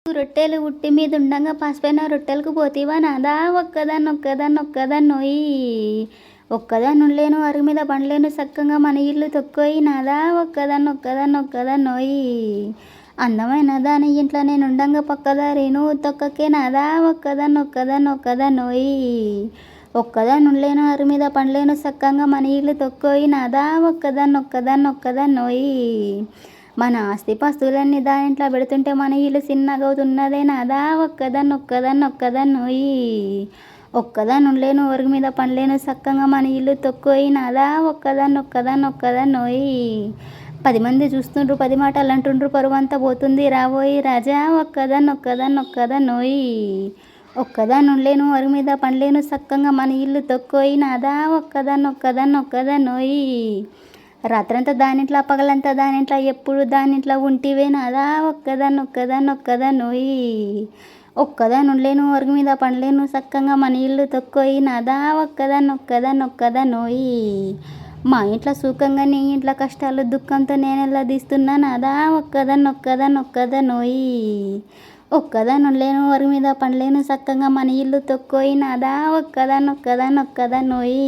రొట్టెలు ఉట్టి మీద ఉండంగా పాసిపోయిన రొట్టెలకు పోతీవా నాదా ఒక్కదాన్నొయ్యి ఒక్కదాన్నుండలేను అరుగు మీద పండలేను సక్కంగా మన ఇల్లు తొక్కోయి నాదా ఒక్కదాన్నొయ్యి అందమైన దాని ఇంట్లో నేను ఉండంగా పక్కదారి నువ్వు తొక్కకే నాదా ఒక్కదాన్నొయ్యి ఒక్కదాన్నుండలేను అరుగు మీద పండలేను సక్కంగా మన ఇల్లు తొక్కోయి నాదా ఒక్కదాన్నొయ్యి మన ఆస్తిపాస్తులన్నీ దానింట్లో పెడుతుంటే మన ఇల్లు చిన్నగవుతున్నదే నాదా ఒక్కదాన్నొయ్యి ఒక్కదాన్నుండలేను అరుగు మీద పండలేను సక్కంగా మన ఇల్లు తొక్కోయి నాదా ఒక్కదాన్నొయ్యి 10 మంది చూస్తుండ్రు 10 మాటలు అంటుండ్రు పరువంతా పోతుంది రాబోయి రాజా ఒక్కదాన్నొయ్యి ఒక్కదాన్నుండలేను అరుగు మీద పండలేను సక్కంగా మన ఇల్లు తొక్కోయి నాదా ఒక్కదాన్నొయ్యి రాత్రంతా దానింట్లో పగలంతా దానింట్లో ఎప్పుడు దానింట్లో ఉంటివే నాదా ఒక్కదాన్నొయ్యి ఒక్కదాన్నుండలేను అరుగు మీద పండలేను సక్కంగా మన ఇల్లు తొక్కోయి నాదా ఒక్కదాన్నొయ్యి మా ఇంట్లో సుఖంగా నీ ఇంట్లో కష్టాలు దుఃఖంతో నేనెలా తీస్తున్నా నాదా ఒక్కదాన్నొయ్యి ఒక్కదాన్నుండలేను అరుగు మీద పండలేను సక్కంగా మన ఇల్లు తొక్కోయి నాదా ఒక్కదాన్నొయ్యి